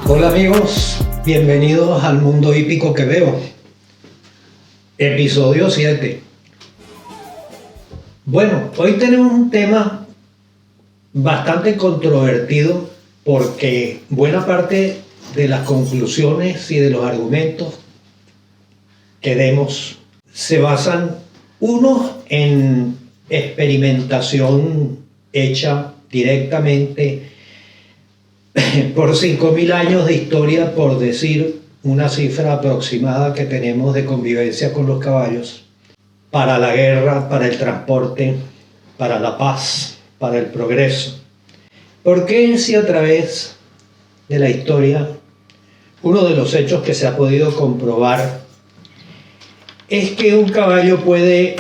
Hola amigos, bienvenidos al mundo hípico que veo. Episodio 7. Bueno, hoy tenemos un tema bastante controvertido porque buena parte de las conclusiones y de los argumentos que demos se basan unos en experimentación hecha directamente por 5.000 años de historia, por decir una cifra aproximada que tenemos de convivencia con los caballos, para la guerra, para el transporte, para la paz, para el progreso. ¿Por qué si a través de la historia uno de los hechos que se ha podido comprobar es que un caballo puede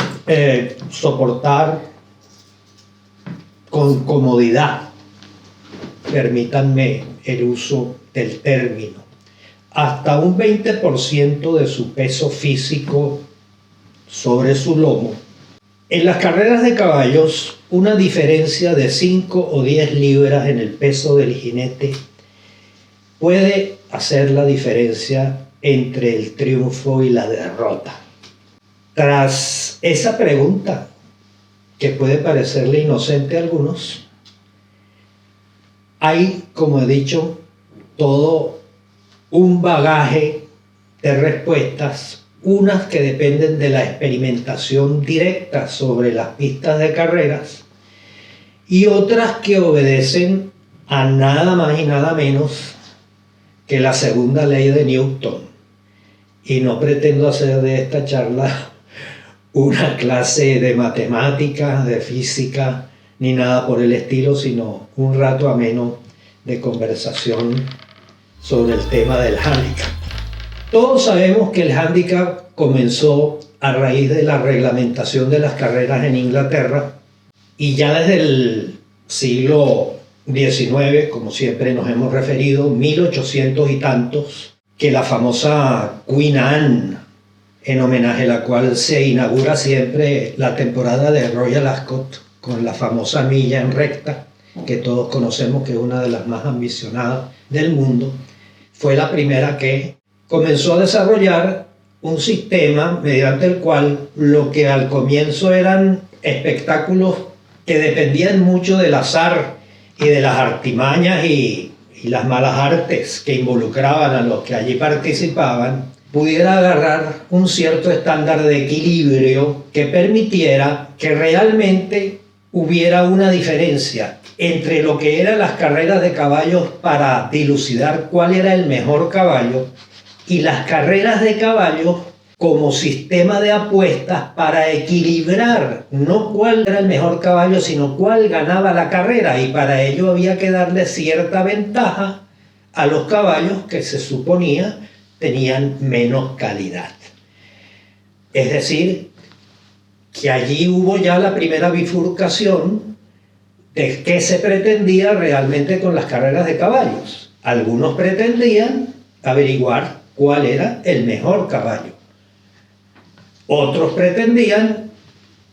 soportar con comodidad, permítanme el uso del término, hasta un 20% de su peso físico sobre su lomo? En las carreras de caballos, una diferencia de 5 o 10 libras en el peso del jinete puede hacer la diferencia entre el triunfo y la derrota. Tras esa pregunta, que puede parecerle inocente a algunos, hay, como he dicho, todo un bagaje de respuestas, unas que dependen de la experimentación directa sobre las pistas de carreras y otras que obedecen a nada más y nada menos que la segunda ley de Newton. Y no pretendo hacer de esta charla una clase de matemáticas, de física, ni nada por el estilo, sino un rato ameno de conversación sobre el tema del hándicap. Todos sabemos que el hándicap comenzó a raíz de la reglamentación de las carreras en Inglaterra, y ya desde el siglo XIX, como siempre nos hemos referido, 1800 y tantos, que la famosa Queen Anne, en homenaje a la cual se inaugura siempre la temporada de Royal Ascot con la famosa milla en recta, que todos conocemos que es una de las más ambicionadas del mundo, fue la primera que comenzó a desarrollar un sistema mediante el cual lo que al comienzo eran espectáculos que dependían mucho del azar y de las artimañas y las malas artes que involucraban a los que allí participaban, pudiera agarrar un cierto estándar de equilibrio que permitiera que realmente hubiera una diferencia entre lo que eran las carreras de caballos para dilucidar cuál era el mejor caballo y las carreras de caballos como sistema de apuestas para equilibrar no cuál era el mejor caballo, sino cuál ganaba la carrera, y para ello había que darle cierta ventaja a los caballos que se suponía tenían menos calidad. Es decir, que allí hubo ya la primera bifurcación de qué se pretendía realmente con las carreras de caballos. Algunos pretendían averiguar cuál era el mejor caballo. Otros pretendían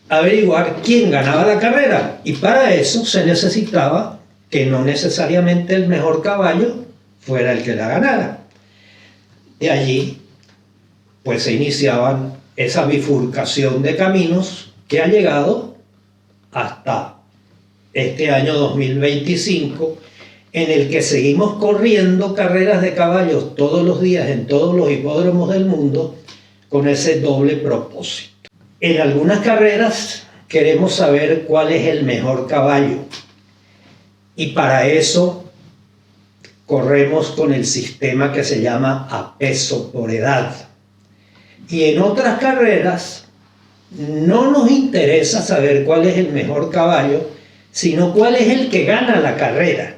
averiguar quién ganaba la carrera, y para eso se necesitaba que no necesariamente el mejor caballo fuera el que la ganara. De allí, pues se iniciaban esa bifurcación de caminos que ha llegado hasta este año 2025, en el que seguimos corriendo carreras de caballos todos los días en todos los hipódromos del mundo con ese doble propósito. En algunas carreras queremos saber cuál es el mejor caballo, y para eso corremos con el sistema que se llama a peso por edad. Y en otras carreras no nos interesa saber cuál es el mejor caballo, sino cuál es el que gana la carrera.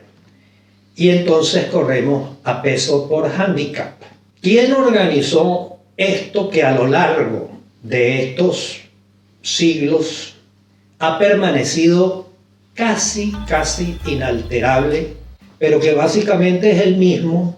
Y entonces corremos a peso por handicap. ¿Quién organizó esto que a lo largo de estos siglos ha permanecido casi inalterable, pero que básicamente es el mismo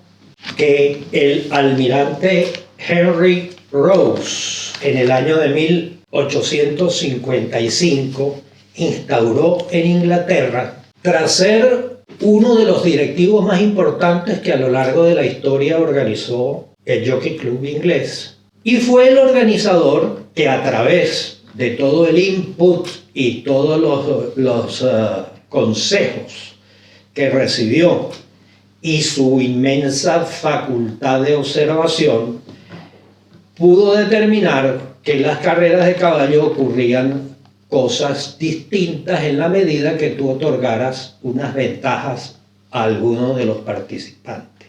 que el almirante Henry Rose en el año de 1855 instauró en Inglaterra tras ser uno de los directivos más importantes que a lo largo de la historia organizó el Jockey Club inglés. Y fue el organizador que a través de todo el input y todos los consejos que recibió y su inmensa facultad de observación, pudo determinar que en las carreras de caballo ocurrían cosas distintas en la medida que tú otorgaras unas ventajas a alguno de los participantes.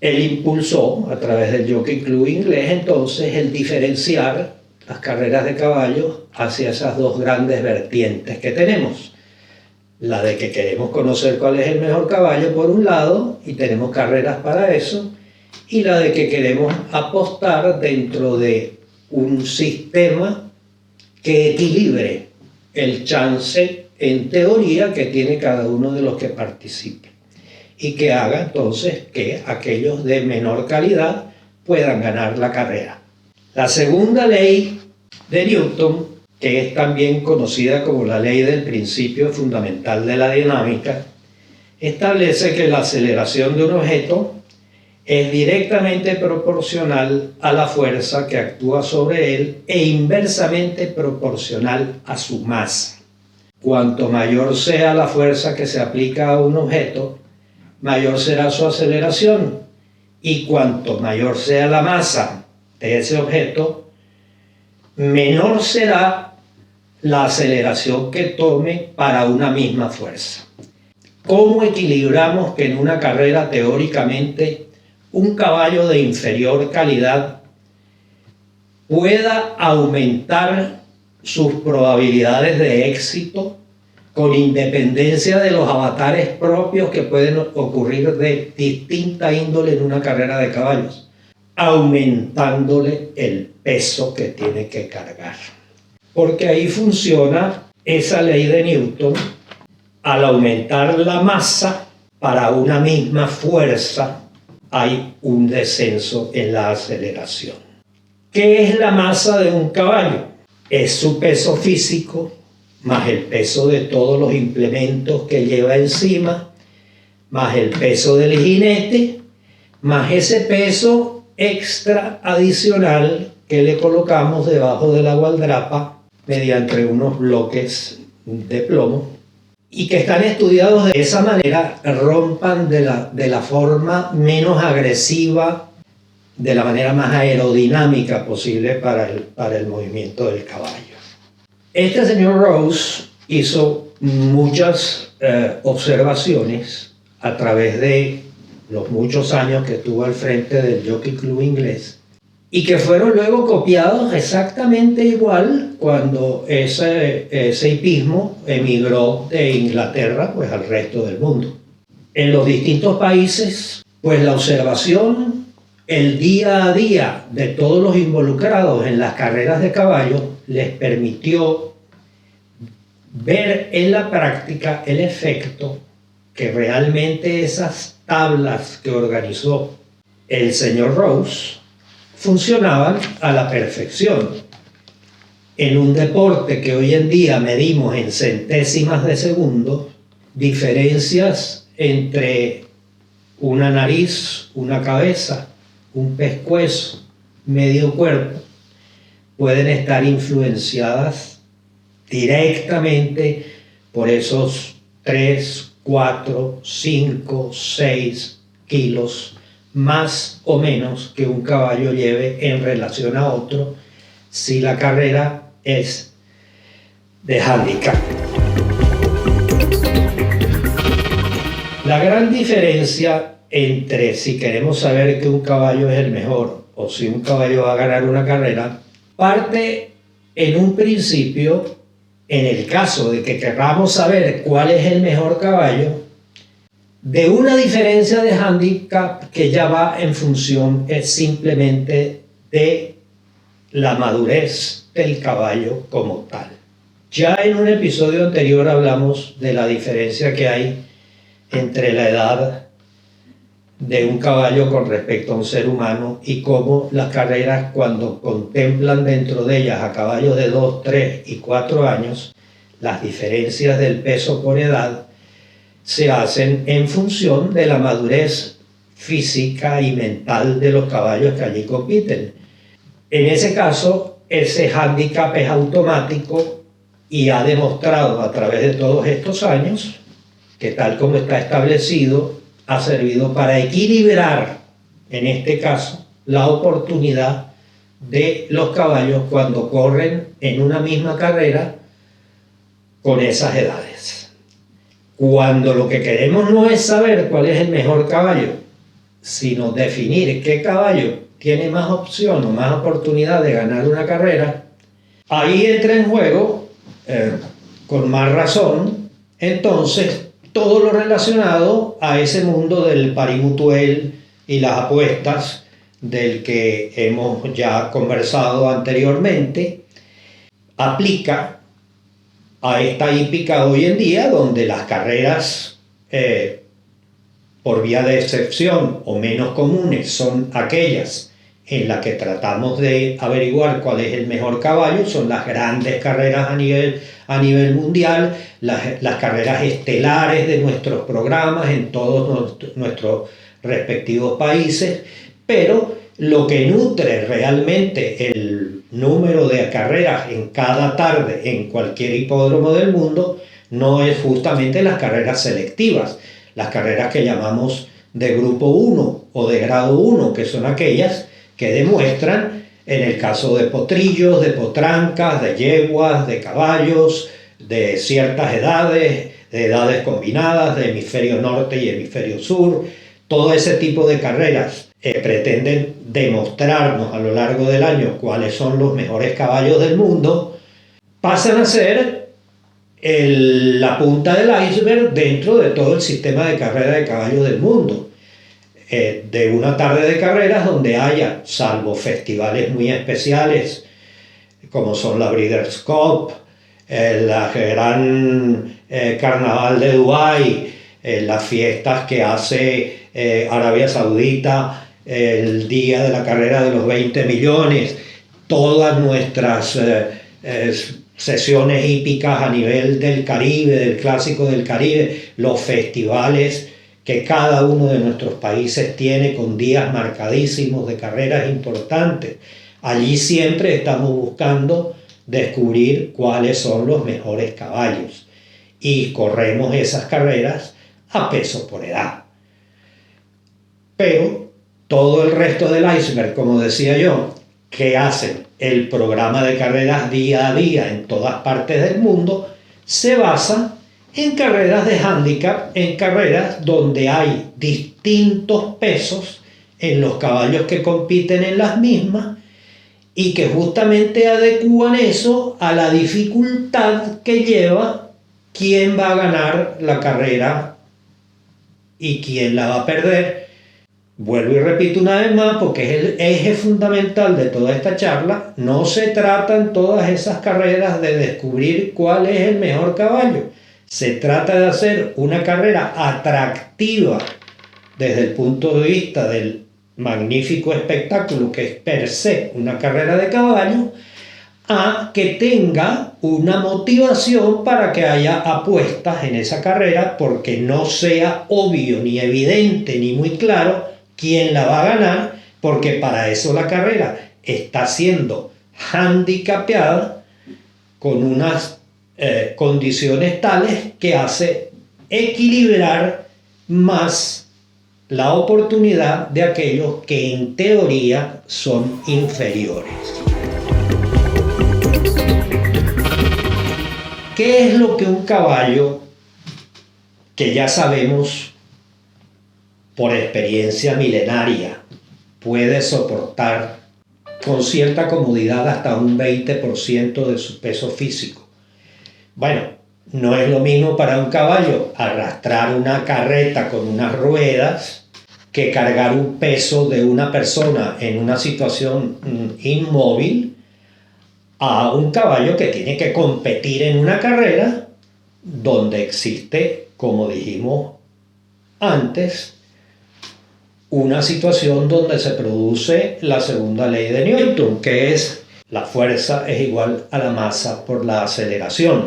Él impulsó, a través del Jockey Club inglés, entonces, el diferenciar las carreras de caballos hacia esas dos grandes vertientes que tenemos. La de que queremos conocer cuál es el mejor caballo por un lado, y tenemos carreras para eso, y la de que queremos apostar dentro de un sistema que equilibre el chance en teoría que tiene cada uno de los que participe y que haga entonces que aquellos de menor calidad puedan ganar la carrera. La segunda ley de Newton, que es también conocida como la ley del principio fundamental de la dinámica, establece que la aceleración de un objeto es directamente proporcional a la fuerza que actúa sobre él e inversamente proporcional a su masa. Cuanto mayor sea la fuerza que se aplica a un objeto, mayor será su aceleración, y cuanto mayor sea la masa de ese objeto, menor será la aceleración que tome para una misma fuerza. ¿Cómo equilibramos que en una carrera teóricamente un caballo de inferior calidad pueda aumentar sus probabilidades de éxito con independencia de los avatares propios que pueden ocurrir de distinta índole en una carrera de caballos, aumentándole el peso que tiene que cargar? Porque ahí funciona esa ley de Newton. Al aumentar la masa para una misma fuerza, hay un descenso en la aceleración. ¿Qué es la masa de un caballo? Es su peso físico, más el peso de todos los implementos que lleva encima, más el peso del jinete, más ese peso extra adicional que le colocamos debajo de la gualdrapa mediante unos bloques de plomo, y que están estudiados de esa manera, rompan de la forma menos agresiva, de la manera más aerodinámica posible para el movimiento del caballo. Este señor Rose hizo muchas observaciones a través de los muchos años que estuvo al frente del Jockey Club inglés, y que fueron luego copiados exactamente igual cuando ese hipismo emigró de Inglaterra pues al resto del mundo. En los distintos países, pues la observación, el día a día de todos los involucrados en las carreras de caballos les permitió ver en la práctica el efecto que realmente esas tablas que organizó el señor Rose funcionaban a la perfección. En un deporte que hoy en día medimos en centésimas de segundo, diferencias entre una nariz, una cabeza, un pescuezo, medio cuerpo, pueden estar influenciadas directamente por esos 3, 4, 5, 6 kilos más o menos que un caballo lleve en relación a otro si la carrera es de handicap. La gran diferencia entre si queremos saber que un caballo es el mejor o si un caballo va a ganar una carrera parte en un principio, en el caso de que queramos saber cuál es el mejor caballo, de una diferencia de handicap que ya va en función simplemente de la madurez del caballo como tal. Ya en un episodio anterior hablamos de la diferencia que hay entre la edad de un caballo con respecto a un ser humano y cómo las carreras, cuando contemplan dentro de ellas a caballos de 2, 3 y 4 años, las diferencias del peso por edad se hacen en función de la madurez física y mental de los caballos que allí compiten. En ese caso, ese hándicap es automático y ha demostrado a través de todos estos años que, tal como está establecido, ha servido para equilibrar, en este caso, la oportunidad de los caballos cuando corren en una misma carrera con esas edades. Cuando lo que queremos no es saber cuál es el mejor caballo, sino definir qué caballo tiene más opción o más oportunidad de ganar una carrera, ahí entra en juego, con más razón, entonces, todo lo relacionado a ese mundo del pari-mutuel y las apuestas del que hemos ya conversado anteriormente, aplica a esta hípica hoy en día, donde las carreras por vía de excepción o menos comunes son aquellas en las que tratamos de averiguar cuál es el mejor caballo, son las grandes carreras a nivel mundial, las carreras estelares de nuestros programas en todos nuestros respectivos países, pero lo que nutre realmente el número de carreras en cada tarde en cualquier hipódromo del mundo no es justamente las carreras selectivas, las carreras que llamamos de grupo 1 o de grado 1, que son aquellas que demuestran, en el caso de potrillos, de potrancas, de yeguas, de caballos, de ciertas edades, de edades combinadas, de hemisferio norte y hemisferio sur, todo ese tipo de carreras pretenden demostrarnos a lo largo del año cuáles son los mejores caballos del mundo, pasan a ser la punta del iceberg dentro de todo el sistema de carrera de caballos del mundo. De una tarde de carreras donde haya, salvo festivales muy especiales como son la Breeders' Cup, la gran Carnaval de Dubái, las fiestas que hace Arabia Saudita, el día de la carrera de los 20 millones, todas nuestras sesiones hípicas a nivel del Caribe, del Clásico del Caribe, los festivales que cada uno de nuestros países tiene con días marcadísimos de carreras importantes. Allí siempre estamos buscando descubrir cuáles son los mejores caballos y corremos esas carreras a peso por edad. Pero todo el resto del iceberg, como decía yo, que hacen el programa de carreras día a día en todas partes del mundo, se basa en carreras de hándicap, en carreras donde hay distintos pesos en los caballos que compiten en las mismas y que justamente adecúan eso a la dificultad que lleva quién va a ganar la carrera y quién la va a perder. Vuelvo y repito una vez más, porque es el eje fundamental de toda esta charla. No se trata en todas esas carreras de descubrir cuál es el mejor caballo. Se trata de hacer una carrera atractiva desde el punto de vista del magnífico espectáculo que es per se una carrera de caballo, a que tenga una motivación para que haya apuestas en esa carrera, porque no sea obvio, ni evidente, ni muy claro quién la va a ganar, porque para eso la carrera está siendo handicapeada con unas condiciones tales que hace equilibrar más la oportunidad de aquellos que en teoría son inferiores. ¿Qué es lo que un caballo, que ya sabemos por experiencia milenaria, puede soportar con cierta comodidad hasta un 20% de su peso físico? Bueno, no es lo mismo para un caballo arrastrar una carreta con unas ruedas que cargar un peso de una persona en una situación inmóvil a un caballo que tiene que competir en una carrera donde existe, como dijimos antes, una situación donde se produce la segunda ley de Newton, que es la fuerza es igual a la masa por la aceleración.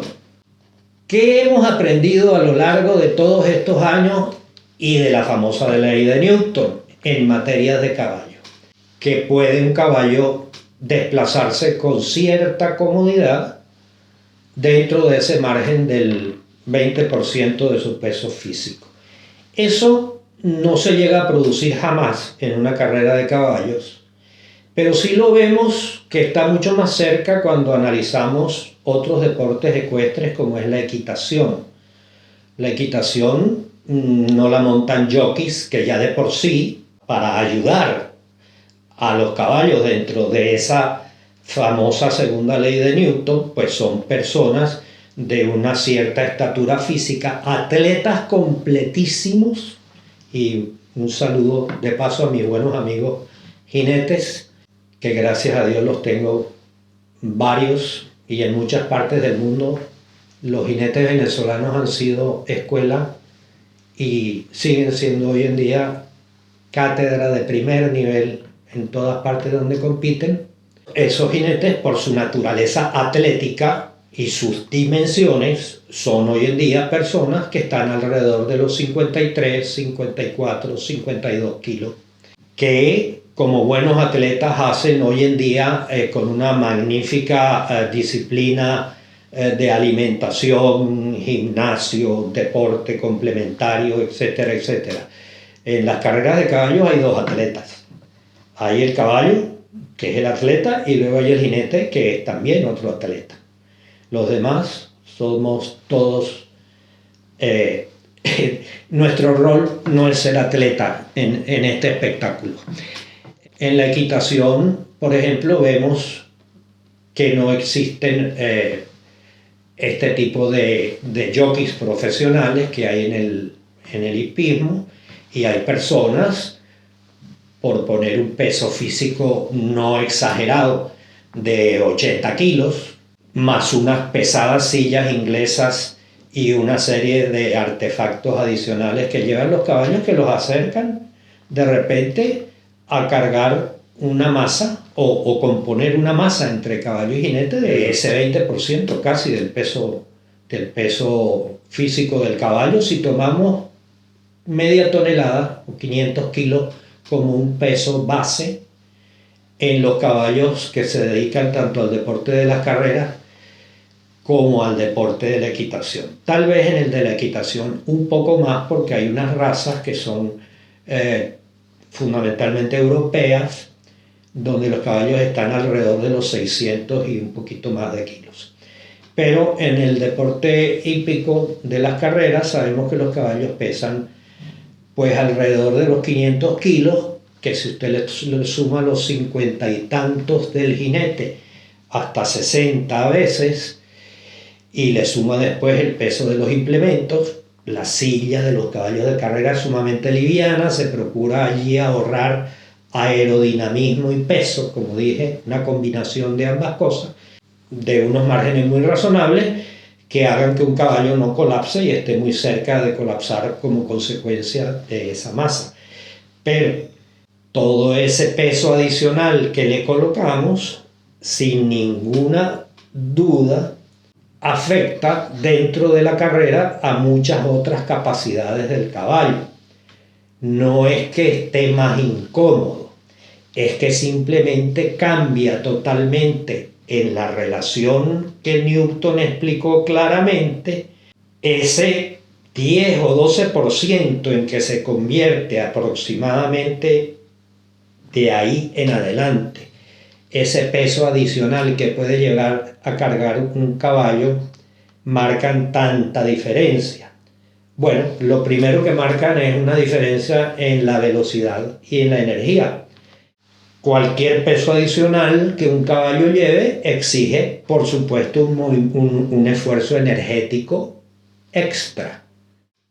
¿Qué hemos aprendido a lo largo de todos estos años y de la famosa ley de Newton en materia de caballo? Que puede un caballo desplazarse con cierta comodidad dentro de ese margen del 20% de su peso físico. Eso no se llega a producir jamás en una carrera de caballos, pero sí lo vemos que está mucho más cerca cuando analizamos otros deportes ecuestres como es la equitación. La equitación no la montan jockeys que ya de por sí, para ayudar a los caballos dentro de esa famosa segunda ley de Newton, pues son personas de una cierta estatura física, atletas completísimos, y un saludo de paso a mis buenos amigos jinetes, que gracias a Dios los tengo varios, y en muchas partes del mundo los jinetes venezolanos han sido escuela y siguen siendo hoy en día cátedra de primer nivel en todas partes donde compiten. Esos jinetes, por su naturaleza atlética y sus dimensiones, son hoy en día personas que están alrededor de los 53, 54, 52 kilos, que como buenos atletas hacen hoy en día con una magnífica disciplina de alimentación, gimnasio, deporte complementario, etcétera, etcétera. En las carreras de caballos hay dos atletas. Hay el caballo, que es el atleta, y luego hay el jinete, que es también otro atleta. Los demás somos todos... nuestro rol no es ser atleta en este espectáculo. En la equitación, por ejemplo, vemos que no existen este tipo de jockeys profesionales que hay en el hipismo, y hay personas, por poner un peso físico no exagerado, de 80 kilos, más unas pesadas sillas inglesas y una serie de artefactos adicionales que llevan los caballos, que los acercan de repente a cargar una masa o componer una masa entre caballo y jinete de ese 20% casi del peso físico del caballo. Si tomamos media tonelada o 500 kilos como un peso base en los caballos que se dedican tanto al deporte de las carreras como al deporte de la equitación. Tal vez en el de la equitación un poco más, porque hay unas razas que son fundamentalmente europeas, donde los caballos están alrededor de los 600 y un poquito más de kilos. Pero en el deporte hípico de las carreras sabemos que los caballos pesan pues alrededor de los 500 kilos, que si usted le suma los 50 y tantos del jinete, hasta 60 a veces, y le suma después el peso de los implementos, la silla de los caballos de carrera es sumamente liviana, se procura allí ahorrar aerodinamismo y peso, como dije, una combinación de ambas cosas, de unos márgenes muy razonables que hagan que un caballo no colapse y esté muy cerca de colapsar como consecuencia de esa masa. Pero todo ese peso adicional que le colocamos, sin ninguna duda, afecta dentro de la carrera a muchas otras capacidades del caballo. No es que esté más incómodo, es que simplemente cambia totalmente en la relación que Newton explicó claramente, ese 10 o 12% en que se convierte aproximadamente de ahí en adelante ese peso adicional que puede llegar a cargar un caballo, marcan tanta diferencia. Bueno, lo primero que marcan es una diferencia en la velocidad y en la energía. Cualquier peso adicional que un caballo lleve exige, por supuesto, un esfuerzo energético extra.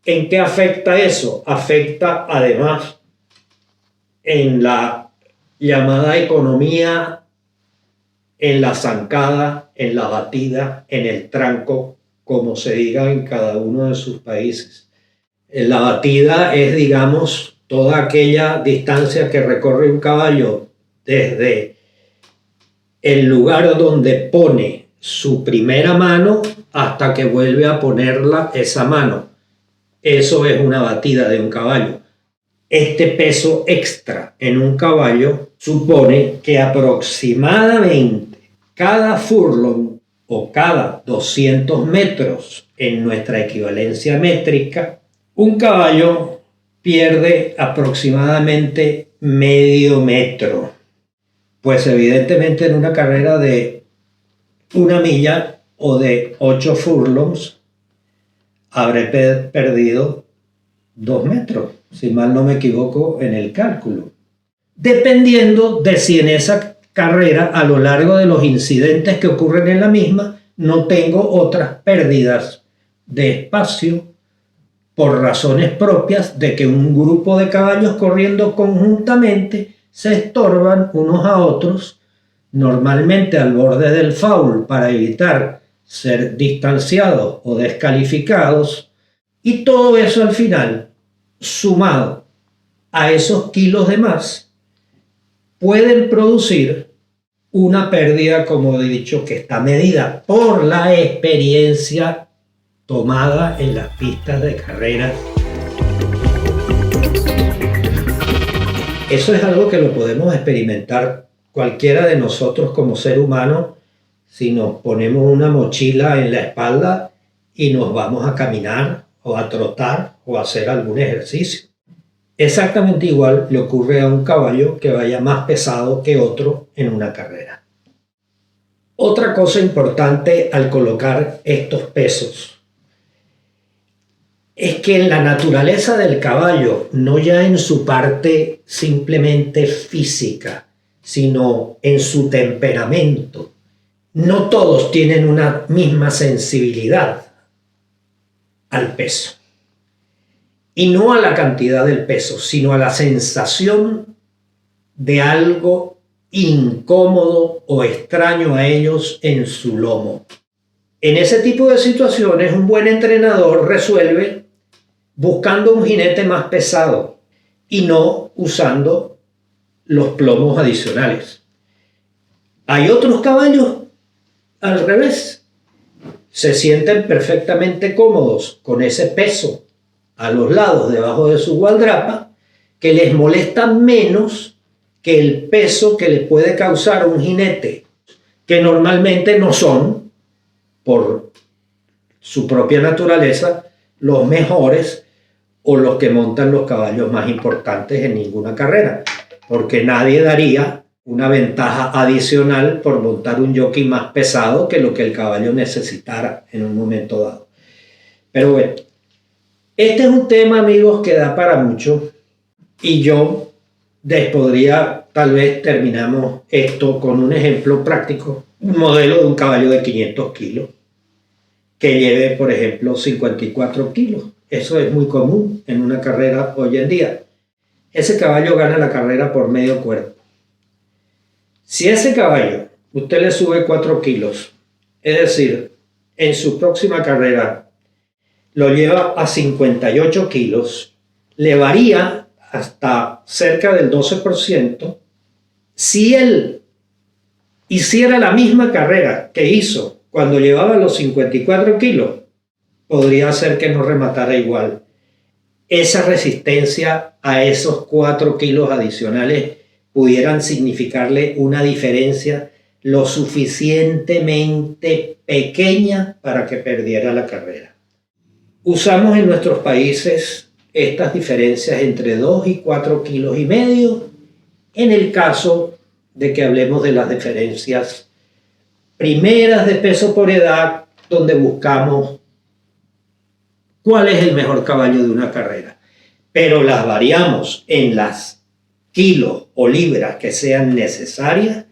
¿En qué afecta eso? Afecta además en la llamada economía, en la zancada, en la batida, en el tranco, como se diga en cada uno de sus países. La batida es, digamos, toda aquella distancia que recorre un caballo desde el lugar donde pone su primera mano hasta que vuelve a ponerla esa mano. Eso es una batida de un caballo. Este peso extra en un caballo supone que aproximadamente cada furlong o cada 200 metros en nuestra equivalencia métrica, un caballo pierde aproximadamente medio metro. Pues evidentemente en una carrera de 1 milla o de 8 furlongs habré perdido 2 metros, si mal no me equivoco en el cálculo. Dependiendo de si en esa carrera, a lo largo de los incidentes que ocurren en la misma, no tengo otras pérdidas de espacio por razones propias de que un grupo de caballos corriendo conjuntamente se estorban unos a otros, normalmente al borde del foul para evitar ser distanciados o descalificados, y todo eso al final, sumado a esos kilos de más, pueden producir una pérdida, como he dicho, que está medida por la experiencia tomada en las pistas de carreras. Eso es algo que lo podemos experimentar cualquiera de nosotros como ser humano si nos ponemos una mochila en la espalda y nos vamos a caminar o a trotar o a hacer algún ejercicio. Exactamente igual le ocurre a un caballo que vaya más pesado que otro en una carrera. Otra cosa importante al colocar estos pesos es que en la naturaleza del caballo, no ya en su parte simplemente física, sino en su temperamento, no todos tienen una misma sensibilidad al peso. Y no a la cantidad del peso, sino a la sensación de algo incómodo o extraño a ellos en su lomo. En ese tipo de situaciones, un buen entrenador resuelve buscando un jinete más pesado y no usando los plomos adicionales. Hay otros caballos al revés. Se sienten perfectamente cómodos con ese peso a los lados debajo de su gualdrapa, que les molesta menos que el peso que le puede causar un jinete, que normalmente no son, por su propia naturaleza, los mejores o los que montan los caballos más importantes en ninguna carrera, porque nadie daría una ventaja adicional por montar un jockey más pesado que lo que el caballo necesitara en un momento dado. Pero bueno, este es un tema, amigos, que da para mucho, y yo podría, tal vez terminamos esto con un ejemplo práctico, un modelo de un caballo de 500 kilos que lleve, por ejemplo, 54 kilos. Eso es muy común en una carrera hoy en día. Ese caballo gana la carrera por medio cuerpo. Si a ese caballo usted le sube 4 kilos, es decir, en su próxima carrera lo lleva a 58 kilos, le varía hasta cerca del 12%. Si él hiciera la misma carrera que hizo cuando llevaba los 54 kilos, podría ser que no rematara igual. Esa resistencia a esos 4 kilos adicionales pudieran significarle una diferencia lo suficientemente pequeña para que perdiera la carrera. Usamos en nuestros países estas diferencias entre 2 y 4 kilos y medio en el caso de que hablemos de las diferencias primeras de peso por edad, donde buscamos cuál es el mejor caballo de una carrera. Pero las variamos en las kilos o libras que sean necesarias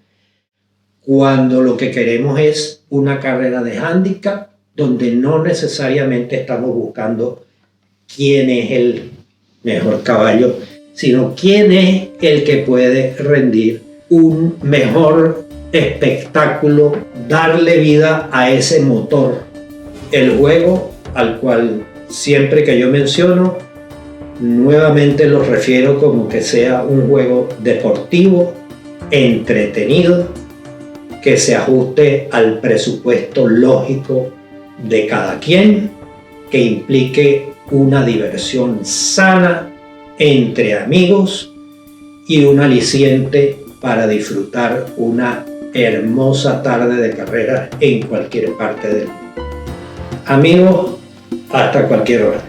cuando lo que queremos es una carrera de handicap, donde no necesariamente estamos buscando quién es el mejor caballo, sino quién es el que puede rendir un mejor espectáculo, darle vida a ese motor. El juego al cual siempre que yo menciono, nuevamente lo refiero como que sea un juego deportivo, entretenido, que se ajuste al presupuesto lógico de cada quien, que implique una diversión sana entre amigos y un aliciente para disfrutar una hermosa tarde de carrera en cualquier parte del mundo. Amigos, hasta cualquier hora.